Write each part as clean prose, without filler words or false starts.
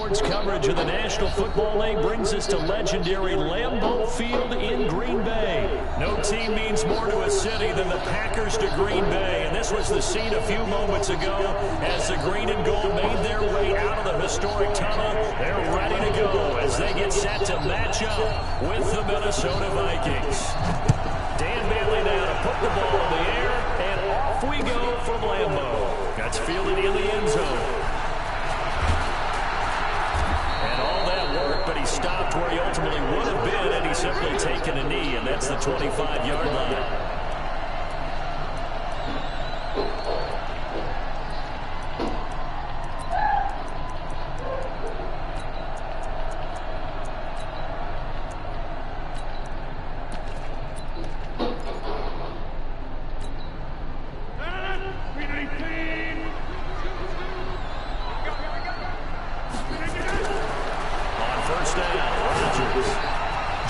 sports coverage of the National Football League brings us to legendary Lambeau Field in Green Bay. No team means more to a city than the Packers to Green Bay, and this was the scene a few moments ago as the green and gold made their way out of the historic tunnel. They're ready to go as they get set to match up with the Minnesota Vikings. Dan Bailey now to put the ball in the air, and off we go from Lambeau. That's fielded in the end zone. But he stopped where he ultimately would have been, and he's simply taken a knee, and that's the 25-yard line.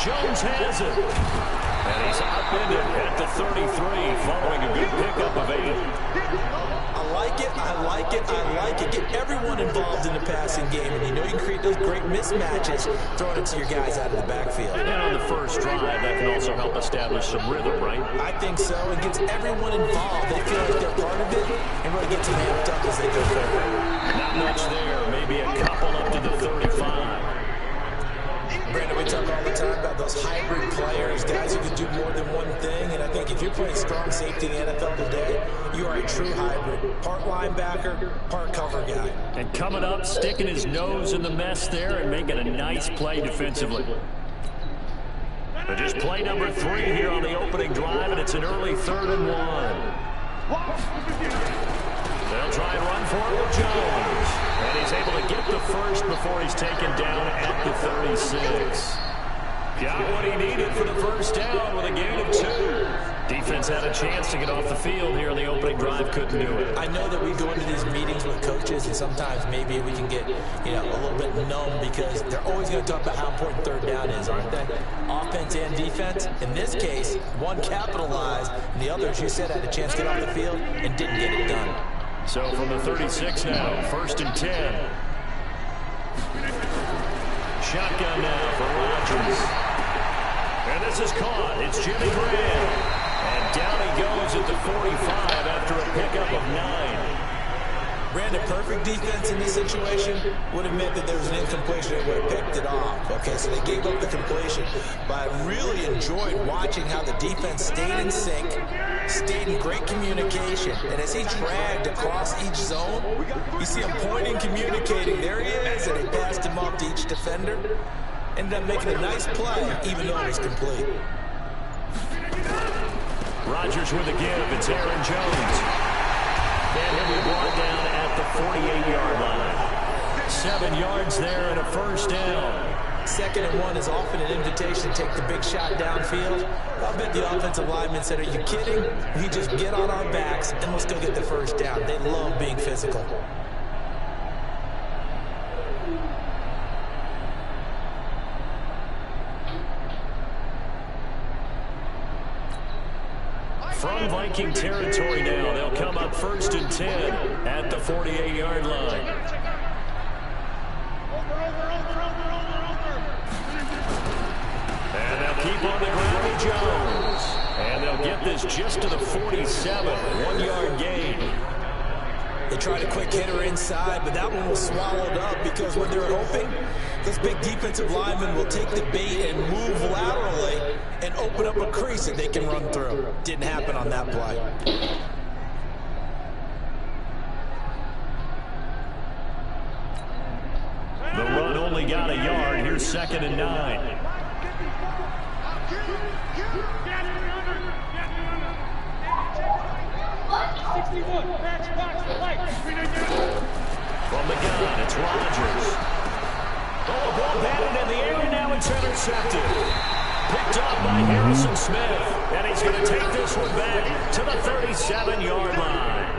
Jones has it. And he's upended at the 33 following a good pickup of 8. I like it. I like it. I like it. Get everyone involved in the passing game. And you know you can create those great mismatches throwing it to your guys out of the backfield. And on the first drive, that can also help establish some rhythm, right? I think so. It gets everyone involved. They feel like they're part of it and really gets them amped up as they go forward. Not much there. Maybe a couple up to the 35. Brandon, we talk all the time about those hybrid players, guys who can do more than one thing. And I think if you're playing strong safety in the NFL today, you are a true hybrid. Part linebacker, part cover guy. And coming up, sticking his nose in the mess there and making a nice play defensively. But just play number 3 here on the opening drive, and it's an early 3rd and 1. They'll try and run for it with Jones. And he's able to get the first before he's taken down at the 36. Got what he needed for the first down with a gain of 2. Defense had a chance to get off the field here in the opening drive, couldn't do it. I know that we go into these meetings with coaches, and sometimes maybe we can get, a little bit numb because they're always going to talk about how important 3rd down is, aren't they? Offense and defense. In this case, one capitalized, and the other, as you said, had a chance to get off the field and didn't get it done. So from the 36 now, 1st and 10. Shotgun now for Rodgers. And this is caught. It's Jimmy Graham. And down he goes at the 45 after a pickup of 9. Brandon, perfect defense in this situation would have meant that there was an incompletion and would have picked it off. Okay, so they gave up the completion. But I really enjoyed watching how the defense stayed in sync, stayed in great communication. And as he dragged across each zone, you see him pointing, communicating. There he is, and he passed him off to each defender. Ended up making a nice play, even though it was complete. Rodgers with a give. It's Aaron Jones. And he'll be brought down at the 48-yard line. 7 yards there and a first down. 2nd and 1 is often an invitation to take the big shot downfield. I bet the offensive lineman said, are you kidding? We just get on our backs and we'll still get the first down. They love being physical. From Viking territory now, they'll come up 1st and 10 at the 48-yard line. And they'll keep on the ground with Jones. And they'll get this just to the 47, 1-yard gain. They tried a quick hitter inside, but that one was swallowed up because what they're hoping, those big defensive linemen will take the bait and move laterally and open up a crease that they can run through. Didn't happen on that play. The run only got a yard. Here's 2nd and 9. From the gun, it's Rodgers. Oh, a ball batted in the air, and now it's intercepted. Picked up by Harrison Smith, and he's going to take this one back to the 37-yard line.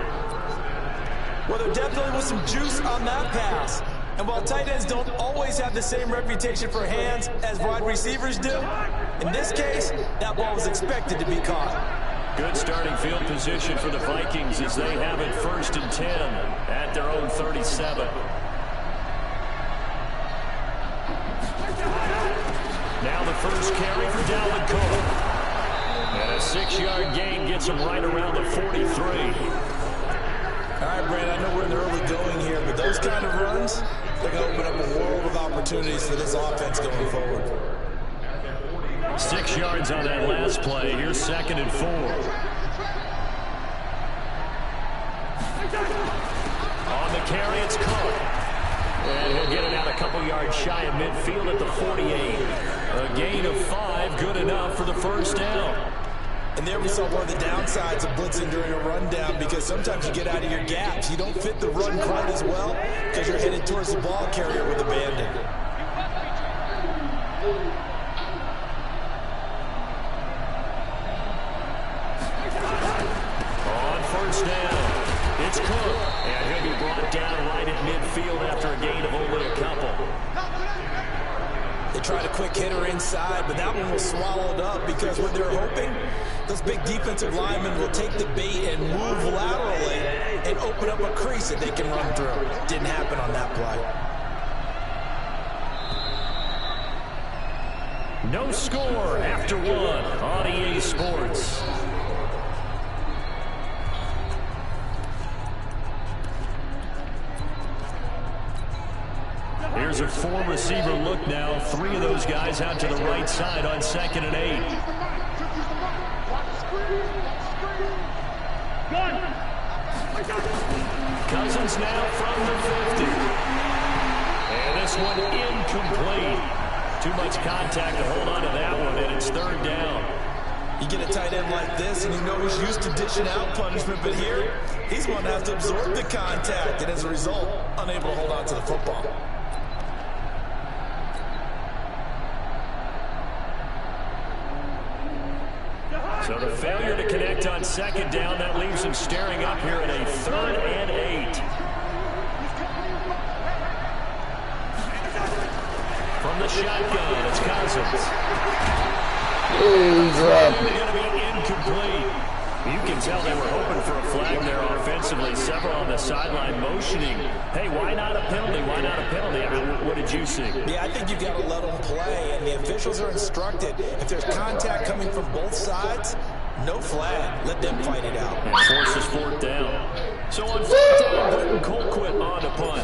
Well, there definitely was some juice on that pass. And while tight ends don't always have the same reputation for hands as wide receivers do, in this case, that ball was expected to be caught. Good starting field position for the Vikings as they have it 1st and 10 at their own 37. first carry for Dalvin Cook. And a 6-yard gain gets him right around the 43. All right, Brad, I know we're in the early going here, but those kind of runs, they're going to open up a world of opportunities for this offense going forward. 6 yards on that last play. Here's 2nd and 4. On the carry, it's Cook. And he'll get it out a couple yards shy of midfield at the 48. A gain of 5, good enough for the first down. And there we saw one of the downsides of blitzing during a rundown, because sometimes you get out of your gaps. You don't fit the run quite as well because you're headed towards the ball carrier with abandon. On first down, it's Cook. And he'll be brought down right at midfield after a gain of only a couple. They tried a quick hitter inside, but that one was swallowed up because what they're hoping, those big defensive linemen will take the bait and move laterally and open up a crease that they can run through. Didn't happen on that play. No score after 1 on EA Sports. Here's a 4-receiver look now. 3 of those guys out to the right side on 2nd and 8. Cousins now from the 50. And this one incomplete. Too much contact to hold on to that one, and it's 3rd down. You get a tight end like this, and you know he's used to dishing out punishment, but here, he's going to have to absorb the contact, and as a result, unable to hold on to the football. So the failure to connect on 2nd down, that leaves him staring up here at a 3rd and 8. From the shotgun, it's Cousins. Going to be incomplete. You can tell they were hoping for a flag there offensively. Several on the sideline motioning. Hey, why not a penalty? Why not a penalty? I mean, what did you see? Yeah, I think you've got to let them play, and the officials are instructed. If there's contact coming from both sides, no flag. Let them fight it out. And forces 4th down. So on 4th down, Britton Colquitt on the punt.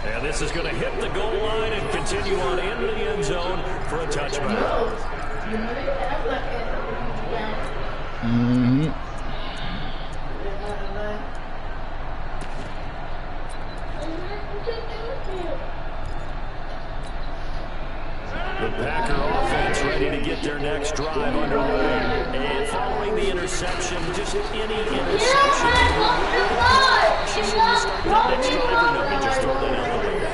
And this is going to hit the goal line and continue on into the end zone for a touchback. The Packer offense ready to get their next drive underway. And following the interception, just any interception. Just throw that out the way.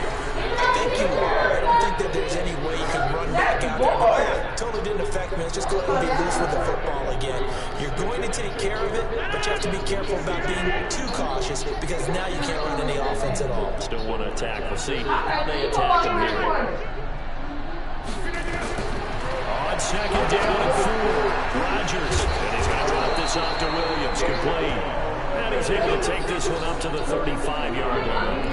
I think you are. I don't think that there's any way you can run back out there. Oh, yeah, totally didn't affect me. Let's just go ahead and be loose with the football again. You're going to take care of it, but you have to be careful about being too cautious because now you can't run any offense at all. Still want to attack. We'll see how they attack them here. On 2nd down and 4, Rodgers. And he's going to drop this off to Williams. Complete. And he's able to take this one up to the 35-yard line.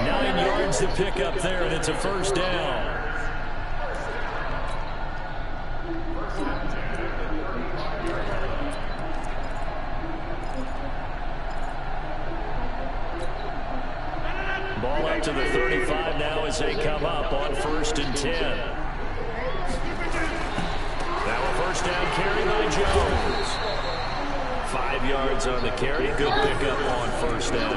9 yards to pick up there, and it's a first down. Ball up to the 35 now as they come up on 1st and 10. Now a first down carry by Jones. 5 yards on the carry. Good pickup on 1st down.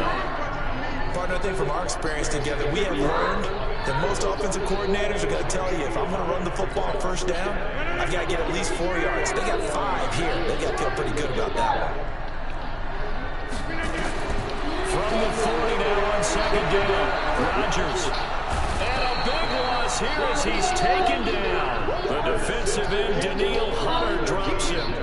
Partner, I think from our experience together, we have learned that most offensive coordinators are going to tell you, if I'm going to run the football on 1st down, I've got to get at least 4 yards. They got 5 here. They got to feel pretty good about that one. From the 40 now on 2nd down, Rodgers. And a big loss here as he's taken down. The defensive end, Daniil Hunter, drops him.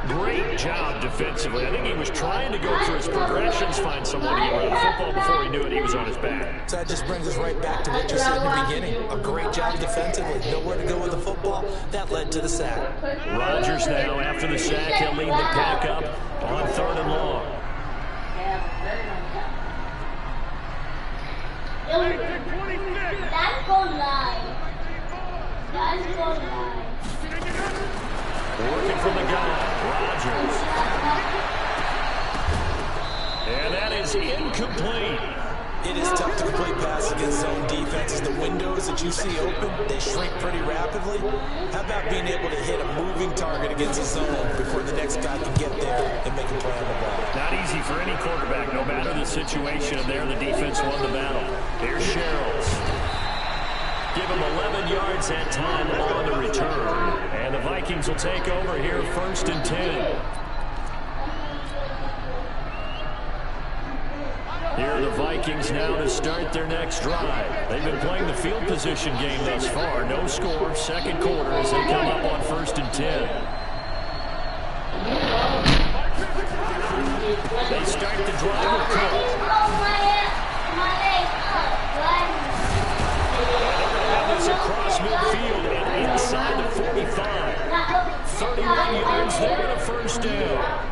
Great job defensively. I think he was trying to go through his progressions, find someone to get rid of the football. Before he knew it, he was on his back. So that just brings us right back to what you said in the beginning. A great job defensively. Nowhere to go with the football. That led to the sack. Rodgers now, after the sack, he'll lead the pack up on 3rd and long. That's go live. That's go live. Working from the gun, Rodgers. And that is incomplete. It is tough to complete passes against zone defenses. The windows that you see open, they shrink pretty rapidly. How about being able to hit a moving target against a zone before the next guy can get there and make a play on the ball? Not easy for any quarterback, no matter the situation. And there, the defense won the battle. Here's Sherrills. Give him 11 yards that time on the return. And the Vikings will take over here, 1st and 10. Here are the Vikings now to start their next drive. They've been playing the field position game thus far. No score, 2nd quarter as they come up on 1st and 10. They start the drive with Cook. This across midfield and inside the 45. 31 yards there and a 1st down.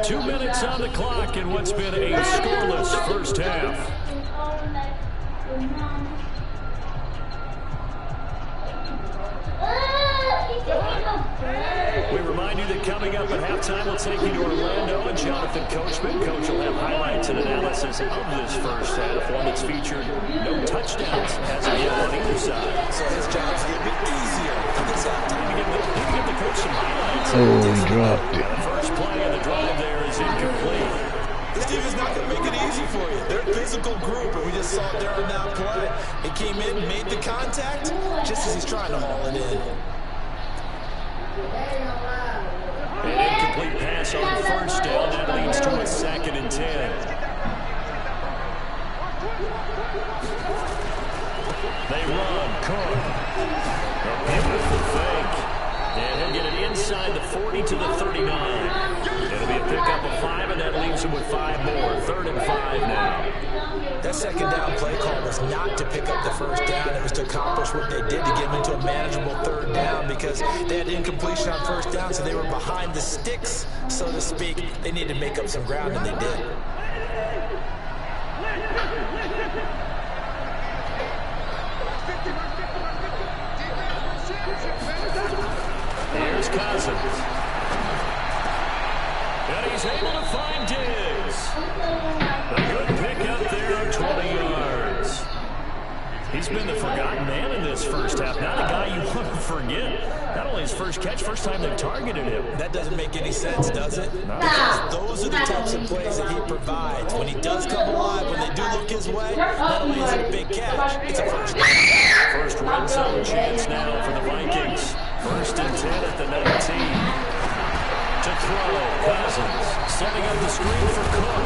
2 minutes on the clock in what's been a scoreless 1st half. We remind you that coming up at halftime, we'll take you to Orlando and Jonathan Coachman. Coach will have highlights and analysis of this 1st half, one that's featured no touchdowns as of yet on either side. So his job's going to be easier for this halftime. He can give the coach some highlights. Oh, he dropped it. The first play of the drive there is incomplete. This team is not going to make it easy for you. They're a physical group, and we just saw it there on that play. He came in, made the contact, just as he's trying to haul it in. An incomplete pass on 1st down. That leads to a 2nd and 10. They run. Cook. A beautiful fake. And he'll get it inside the 40 to the 39. It'll be a pickup of 5, and that leaves him with 5 more. 3rd and 5 now. That 2nd down play call was not to pick up the 1st down. It was to accomplish what they did to get them into a manageable 3rd down because they had incompletion on 1st down, so they were behind the sticks, so to speak. They needed to make up some ground, and they did. Here's Cousins. And he's able to find Diggs. A good pickup there of 20 yards. He's been the forgotten man in this 1st half. Not a guy you want to forget. Not only his first catch, first time they targeted him. That doesn't make any sense, does it? No. Because those are the types of plays that he provides. When he does come alive, when they do look his way, not only is it a big catch, it's a 1st down. First red zone chance now for the Vikings. 1st and 10 at the 19. To throw, Cousins setting up the screen for Cook.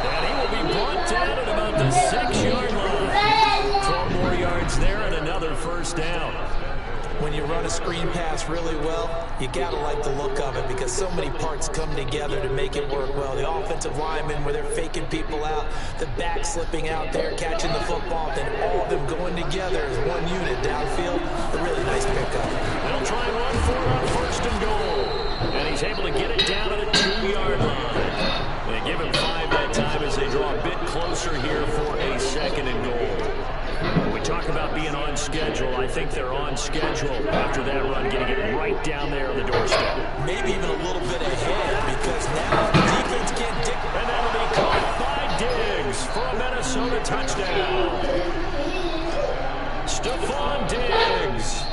And he will be brought down at about the 6-yard line. 12 more yards there and another 1st down. When you run a screen pass really well, you gotta like the look of it because so many parts come together to make it work well. The offensive linemen, where they're faking people out, the back slipping out there, catching the football, then all of them going together as one unit downfield. A really nice pickup. They'll try and run for it on 1st and goal. And he's able to get it down at a 2-yard line. They give him 5 that time as they draw a bit closer here for a 2nd and goal. When we talk about being on schedule, I think they're on schedule after that run, getting it right down there on the doorstep. Maybe even a little bit ahead because now the defense can't dig. And that'll be caught by Diggs for a Minnesota touchdown. Stephon Diggs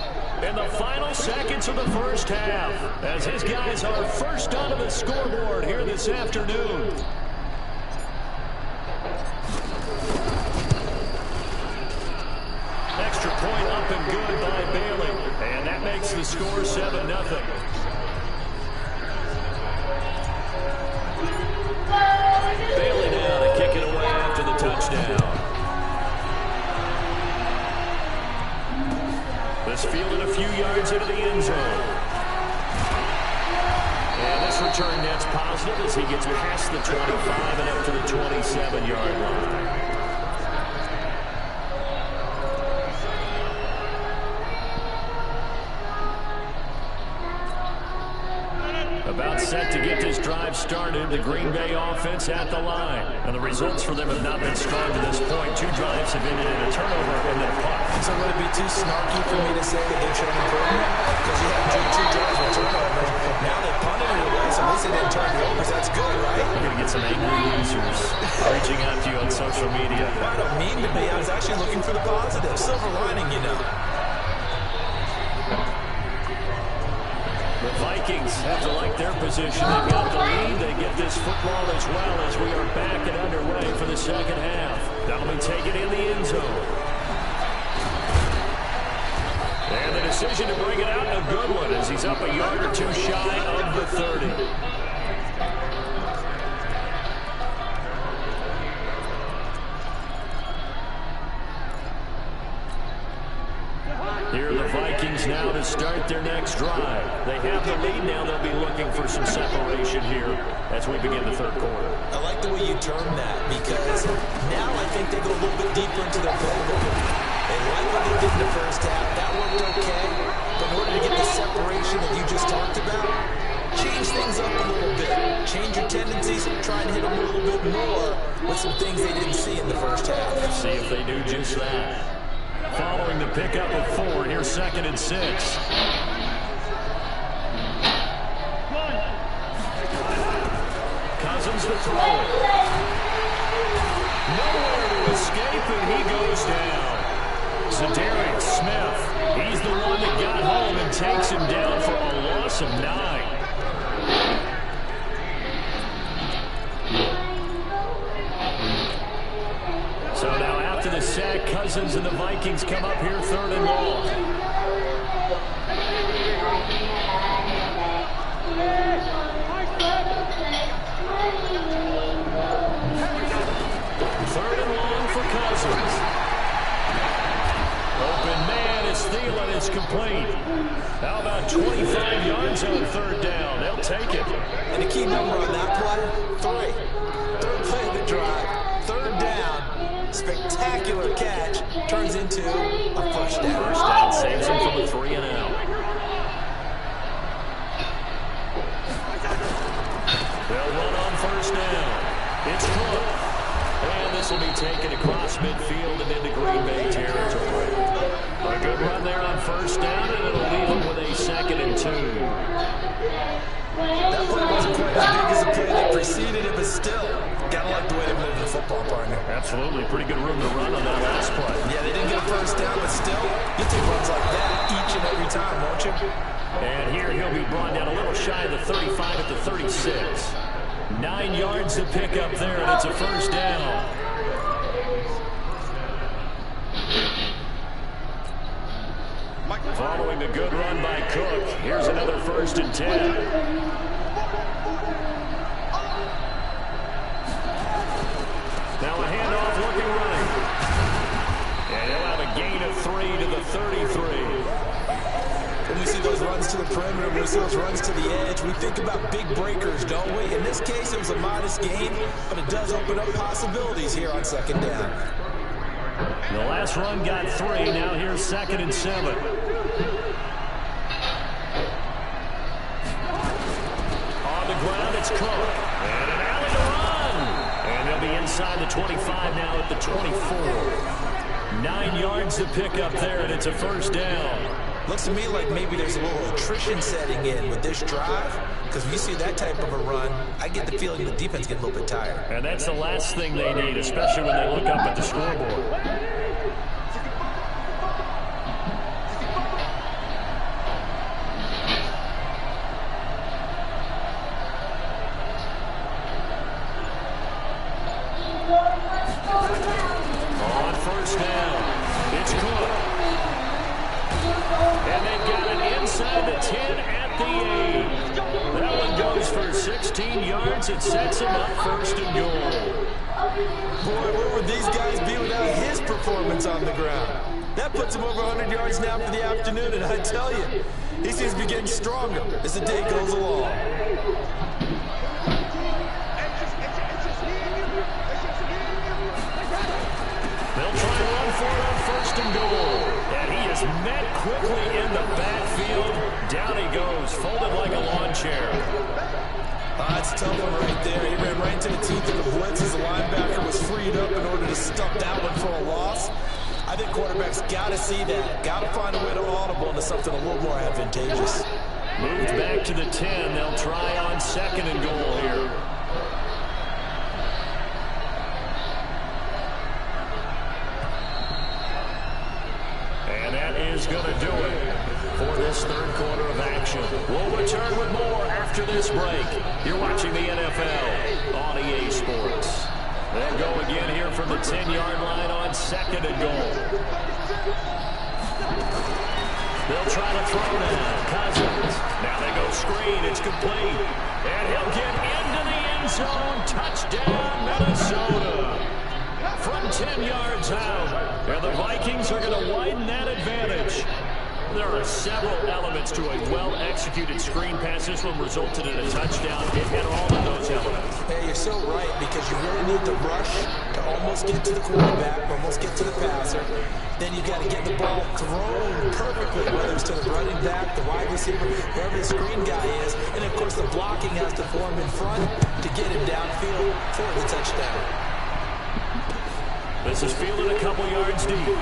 in the final seconds of the 1st half as his guys are first onto the scoreboard here this afternoon. Extra point up and good by Bailey. And that makes the score 7-0. Bailey now to kick it away after the touchdown. This fielded a few yards into the end zone. And this return net's positive as he gets past the 25 and up to the 27-yard line. About set to get this drive started. The Green Bay offense at the line. And the results for them have not been strong to this point. 2 drives have ended in a turnover and then a punt. So would it be too snarky for me to say that they're showing improvement? Because you have two drives with turnovers. Now they punted it away, so at least they didn't turn it over. So that's good, right? We're going to get some angry users reaching out to you on social media. I don't mean to be. I was actually looking for the positive. Silver lining, you know. The Vikings have to like their position. They've got the lead. They get this football as well as we are back and underway for the second half. That'll be taken in the end zone. And the decision to bring it out, a good one, as he's up a yard or 2 shy of the 30. Here are the Vikings now to start their next drive. They have the lead now. They'll be looking for some separation here as we begin the third quarter. I like the way you term that, because now I think they go a little bit deeper into their playbook. They like what they did in the first half. That worked okay. But in order to get the separation that you just talked about, change things up a little bit. Change your tendencies and try and hit them a little bit more with some things they didn't see in the first half. See if they do just that. Following the pickup of 4, here's 2nd and 6. Cousins the throw. Nowhere to escape, and he goes down. Zadarius Smith, he's the one that got home and takes him down for a loss of 9. So now after the sack, Cousins and the Vikings come up here 3rd and long. Third and long for Cousins. Open man is Thielen. It's complete. How about 25 yards on 3rd down? They'll take it. And the key number on that play, 3. 3rd play of the drive. 3rd down. Spectacular catch. Turns into a first down. First down saves him from a 3 and out. They'll run on 1st down. It's Cook. And this will be taken across midfield and into Green Bay territory. A good run there on 1st down, and it'll leave them with a 2nd and 2. That play wasn't quite as big as the play that preceded it, but still, gotta like the way they moved the football, partner. Absolutely. Pretty good room to run on that last play. Yeah, they didn't get a 1st down, but still, you take runs like that each and every time, won't you? And here he'll be brought down a little shy of the 35 at the 36. 9 yards to pick up there, and it's a 1st down. Following a good run by Cook, here's another 1st and 10. Now a handoff looking right. And he'll have a gain of 3 to the 33. When we see those runs to the perimeter, when we see those runs to the edge, we think about big breakers, don't we? In this case, it was a modest gain, but it does open up possibilities here on 2nd down. The last run got 3. Now here's 2nd and 7. On the ground, it's Cook. And an alley to run. And they'll be inside the 25 now at the 24. 9 yards to pick up there, and it's a 1st down. Looks to me like maybe there's a little attrition setting in with this drive, because when you see that type of a run, I get the feeling the defense gets a little bit tired. And that's the last thing they need, especially when they look up at the scoreboard. On 1st down, it's Cook. And they've got it inside the 10 at the 8. That one goes for 16 yards. It sets him up 1st and goal. Boy, where would these guys be without his performance on the ground? That puts him over 100 yards now for the afternoon, and I tell you, he seems to be getting stronger as the day goes along. They'll try to run for it on 1st and goal. And he is He's met quickly in the backfield. Down he goes, folded like a lawn chair. That's a tough one right there. He ran right into the teeth of the blitz as the linebacker was freed up in order to stop that one for a loss. I think quarterbacks got to see that. Got to find a way to audible into something a little more advantageous. Moved back to the 10. They'll try on 2nd and goal here. And that is going to do it for this third quarter of action. We'll return with more after this break. You're watching the NFL on EA Sports. They'll go again here from the 10-yard line on 2nd and goal. They'll try to throw now. Cousins. Now they go screen. It's complete. And he'll get into the end zone. Touchdown, Minnesota. From 10 yards out. And the Vikings are going to widen that advantage. There are several elements to a well-executed screen pass. This one resulted in a touchdown. It had all of those elements. Hey, you're so right, because you really need to rush to almost get to the quarterback, almost get to the passer. Then you got to get the ball thrown perfectly, whether it's to the running back, the wide receiver, wherever the screen guy is. And, of course, the blocking has to form in front to get him downfield for the touchdown. This is fielded a couple yards deep.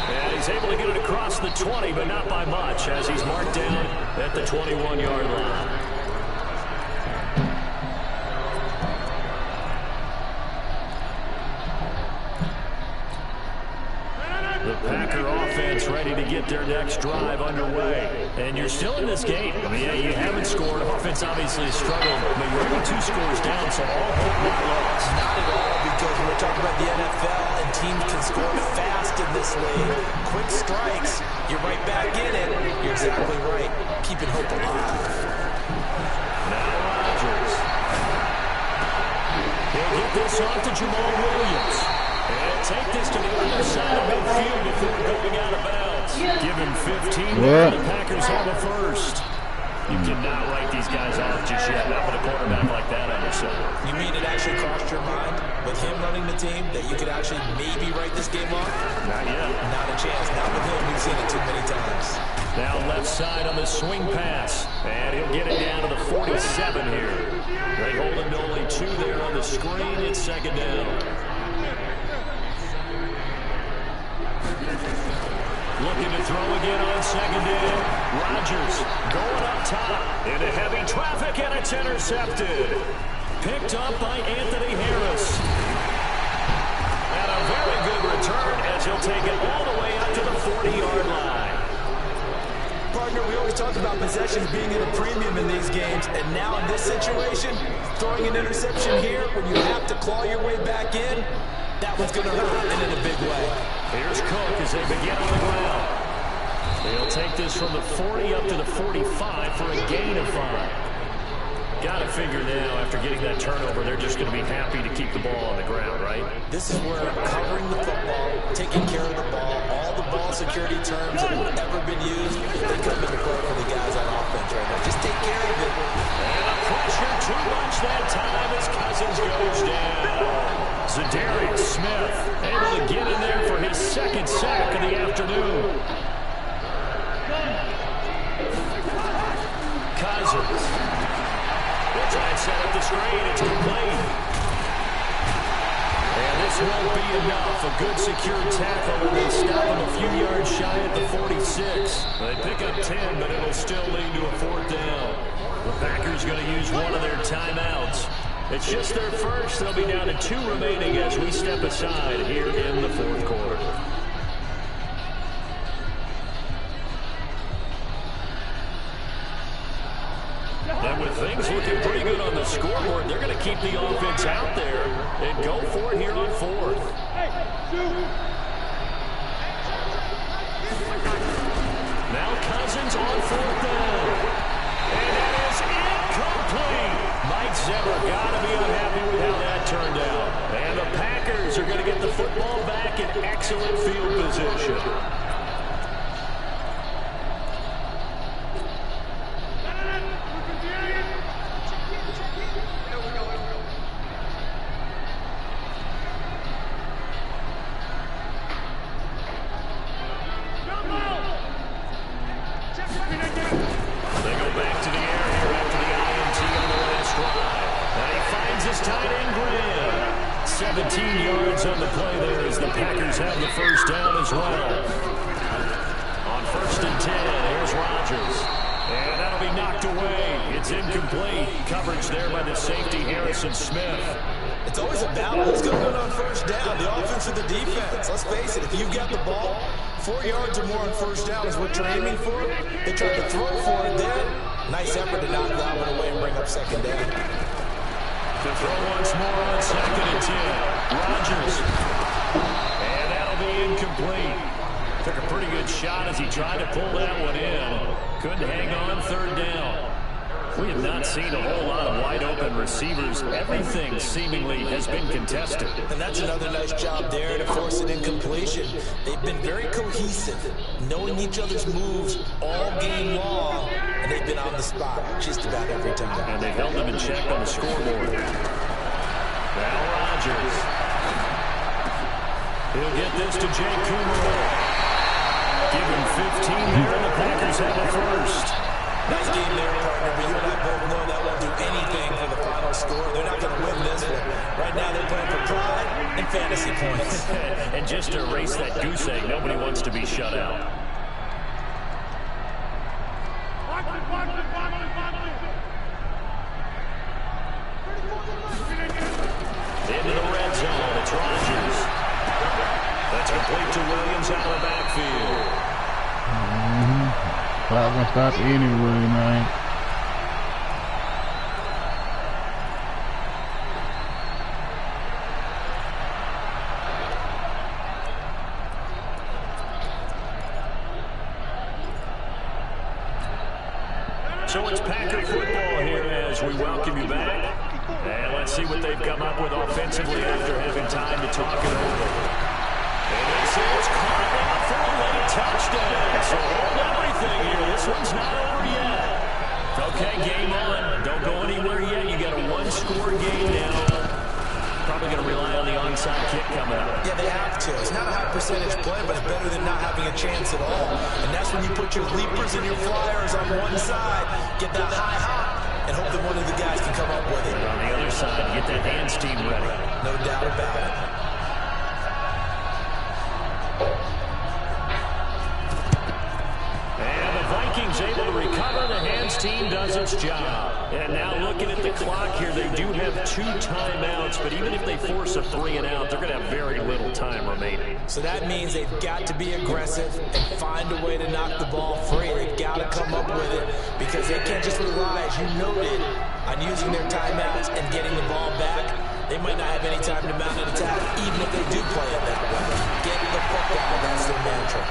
And he's able to get it across the 20, but not by much, as he's marked down at the 21-yard line. The Packer offense ready to get their next drive underway. And you're still in this game. I mean, yeah, you haven't scored. Offense obviously struggled. I mean, you're only 2 scores down, so all hope not lost. Not at all, because we're talking about the NFL, and teams can score fast in this league. Quick strikes, you're right back in it. You're exactly right. Keeping hope alive. Now Rodgers. He'll get this off to Jamal Williams. And take this to the other side of midfield before going out of bounds. Give him 15. The Packers have a first. You cannot write these guys off just yet. Not with a quarterback like that on your side. You mean it actually crossed your mind with him running the team that you could actually maybe write this game off? Not yet. Not a chance. Not with him. We've seen it too many times. Now left side on the swing pass. And he'll get it down to the 47 here. They hold him to only 2 there on the screen. It's 2nd down. Looking to throw again on 2nd down. Rodgers going up top into heavy traffic, and it's intercepted. Picked up by Anthony Harris. And a very good return as he'll take it all the way up to the 40-yard line. Partner, we always talk about possessions being at a premium in these games, and now in this situation, throwing an interception here when you have to claw your way back in, that one's going to hurt, and in a big way. Here's Cook as they begin on the ground. They'll take this from the 40 up to the 45 for a gain of 5. Got to figure now, after getting that turnover, they're just going to be happy to keep the ball on the ground, right? This is where covering the football, taking care of the ball, all the ball security terms that have ever been used, they come into play for the guys on offense right now. Just take care of it. And the pressure too much that time as Cousins goes down. Zadarius Smith able to get in there for his 2nd sack of the afternoon. Cousins. They'll try and set up the screen. It's complete. And this won't be enough. A good secure tackle, and they stop him a few yards shy at the 46. They pick up 10, but it'll still lead to a 4th down. The Packers going to use one of their timeouts. It's just their first. They'll be down to 2 remaining as we step aside here in the 4th quarter. And with things looking pretty good on the scoreboard, they're going to keep the offense out there and go for it here on 4th. Now Cousins on 4th down. And that is incomplete. Mike Zimmer got to be unhappy with how that turned out. And the Packers are going to get the football back in excellent field position. 17 yards on the play there as the Packers have the first down as well. On 1st and 10, here's Rodgers. And that'll be knocked away. It's incomplete. Coverage there by the safety, Harrison Smith. It's always a battle. Who's going to win on 1st down, the offense or the defense? Let's face it, if you've got the ball, 4 yards or more on 1st down is what you're aiming for. They tried to throw for it then. Nice effort to knock that one away and bring up 2nd down. To throw once more on 2nd and 10. Rodgers. And that'll be incomplete. Took a pretty good shot as he tried to pull that one in. Couldn't hang on 3rd down. We have not seen a whole lot of wide-open receivers. Everything seemingly has been contested. And that's another nice job there to force an incompletion. They've been very cohesive, knowing each other's moves all game long, and they've been on the spot just about every time. And they've held them in check on the scoreboard. Now Rodgers. He'll get this to Jake Kummerow. Give him 15 there, and the Packers have a first. Nice game there, partner, but you and I both know that won't do anything for the final score. They're not going to win this one. Right now they're playing for pride and fantasy points. And just to erase that goose egg, nobody wants to be shut out. Into the red zone, it's Rodgers. That's complete to Williams out of the backfield. Not gonna stop anyway, man. So it's Packer football here as we welcome you back. And let's see what they've come up with offensively after having time to talk it over. And this is caught out for a late touchdown. So hold everything here. This one's not over yet. Okay, game on. Don't go anywhere yet. You got a one-score game now. Probably going to rely on the onside kick coming up. Yeah, they have to. It's not a high percentage play, but it's better than not having a chance at all. And that's when you put your leapers and your flyers on one side, get that high hop, and hope that one of the guys can come up with it. And on the other side, get that hands team ready. No doubt about it. And the Vikings able to recover. The hands team does its job. And now looking at the clock here, they do have 2 timeouts, but even if they force a 3 and out, they're going to have very little time remaining. So that means they've got to be aggressive and find a way to knock the ball free. They've got to come up with it because they can't just rely, as you noted, on using their timeouts and getting the ball back. They might not have any time to mount an attack, even if they do play it that way. Get the fuck out. That's their mantra.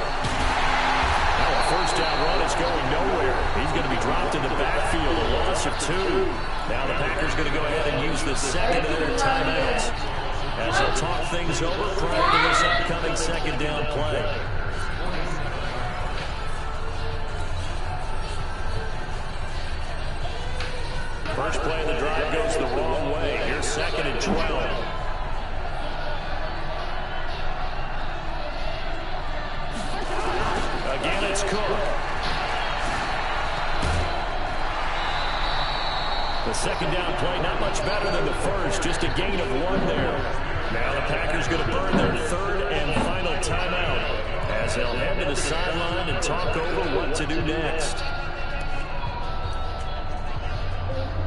Now a first down run is going nowhere. He's going to be dropped in the backfield, a loss of 2. Now the Packers going to go ahead and use the second of their timeouts as they'll talk things over prior to this upcoming 2nd down play. First play of the drive goes the wrong way. Here's 2nd and 12. Again, it's Cook. The 2nd down play, not much better than the first, just a gain of 1 there. Now the Packers going to burn their 3rd and final timeout as they'll head to the sideline and talk over what to do next.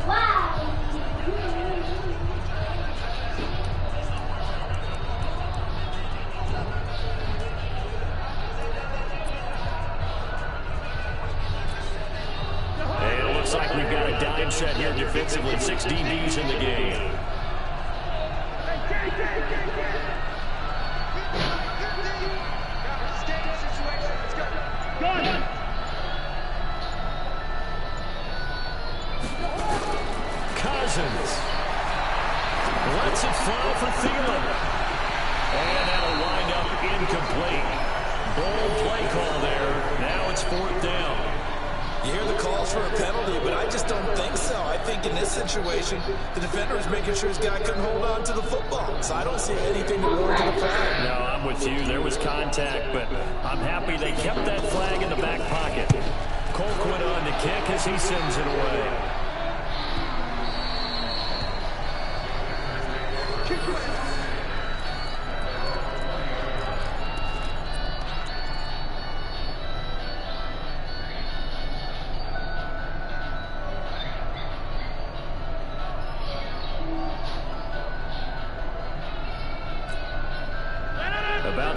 Wow. And it looks like we've got a dime set here defensively. 6 DBs in the game. Cousins lets it fly for Thielen. And that'll wind up incomplete. Bold play call there. Now it's 4th down. You hear the calls for a penalty, but I just don't think so. I think in this situation, the defender is making sure his guy couldn't hold on to the football. So I don't see anything to warrant the flag. No, I'm with you. There was contact, but I'm happy they kept that flag in the back pocket. Colquitt on the kick as he sends it away.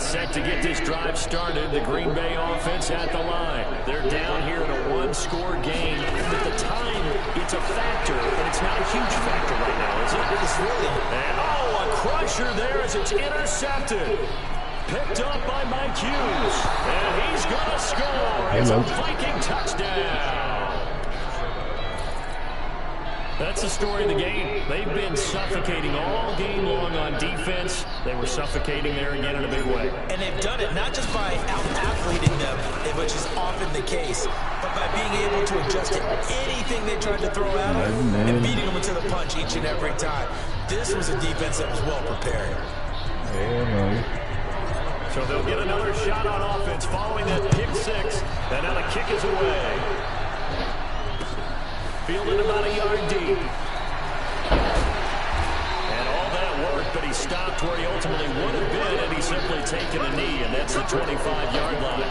set to get this drive started. The Green Bay offense at the line. They're down here in a one-score game. At the time, it's a factor, but it's not a huge factor right now, is it? It's really. And, a crusher there as it's intercepted. Picked up by Mike Hughes. And he's going to score. It's a Viking touchdown. That's the story of the game. They've been suffocating all game long on defense. They were suffocating there again in a big way. And they've done it not just by out-athleting them, which is often the case, but by being able to adjust to anything they tried to throw at them and beating them into the punch each and every time. This was a defense that was well prepared. So they'll get another shot on offense following that pick six. And now the kick is away. Fielded about a yard deep. And all that work, but he stopped where he ultimately would have been, and he's simply taken a knee, and that's the 25-yard line.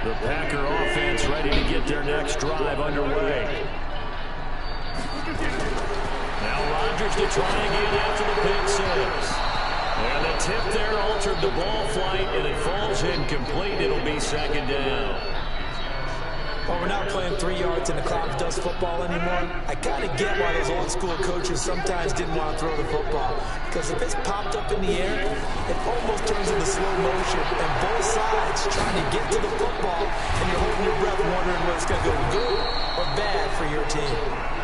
The Packer offense ready to get their next drive underway. Now Rodgers to try again after the pick six. And the tip there altered the ball flight, and it falls incomplete. It'll be second down. Well, we're not playing 3 yards in the cloud dust football anymore. I kind of get why those old-school coaches sometimes didn't want to throw the football. Because if it's popped up in the air, it almost turns into slow motion. And both sides trying to get to the football, and you're holding your breath wondering whether it's going to go good or bad for your team.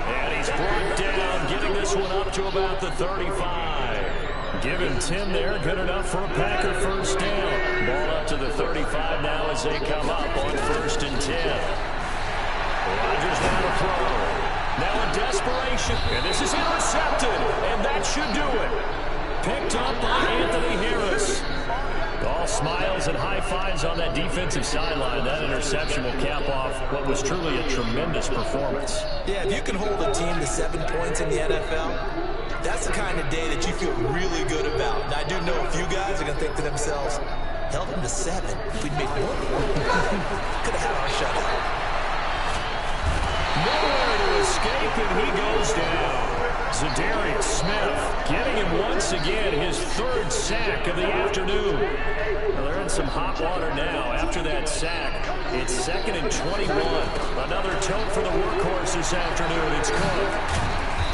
And he's brought down, getting this one up to about the 35. Giving 10 there, good enough for a Packer first down. Ball up to the 35 now as they come up on 1st and 10. Rodgers now to throw. Now in desperation, and this is intercepted, and that should do it. Picked up by Anthony Harris. All smiles and high fives on that defensive sideline. That interception will cap off what was truly a tremendous performance. Yeah, if you can hold a team to 7 points in the NFL, that's the kind of day that you feel really good about. And I do know a few guys are going to think to themselves, held them to 7. We'd make 1 point. Could have had our shutout. Nowhere to escape, and he goes down. Zadarius Smith getting him once again his 3rd sack of the afternoon. Well, they're in some hot water now. After that sack, it's 2nd and 21. Another tote for the workhorse this afternoon. It's Cook.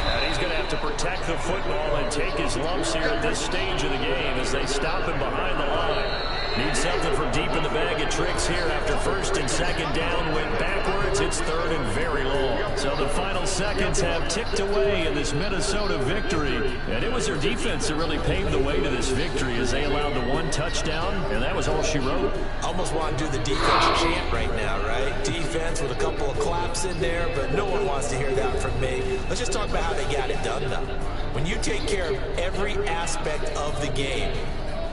And he's going to have to protect the football and take his lumps here at this stage of the game as they stop him behind the line. Need something from deep in the bag of tricks here after 1st and 2nd down. Went backwards. It's 3rd and very long. So the final seconds have ticked away in this Minnesota victory. And it was their defense that really paved the way to this victory as they allowed the 1 touchdown. And that was all she wrote. I almost want to do the defense chant right now, right? Defense with a couple of claps in there, but no one wants to hear that from me. Let's just talk about how they got it done, though. When you take care of every aspect of the game,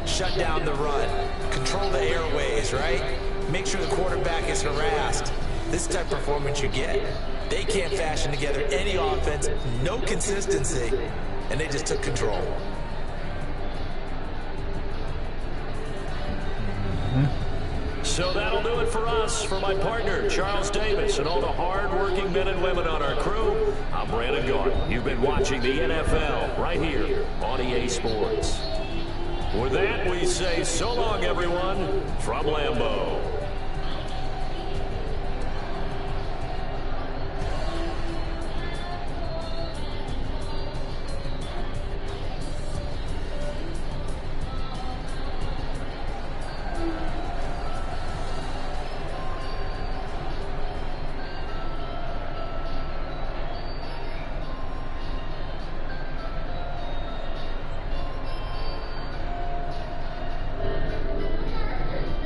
shut down the run, control the airways, right? Make sure the quarterback is harassed. This type of performance you get. They can't fashion together any offense, no consistency, and they just took control. So that'll do it for us. For my partner, Charles Davis, and all the hard-working men and women on our crew, I'm Brandon Garden. You've been watching the NFL right here on EA Sports. With that, we say so long, everyone, from Lambeau.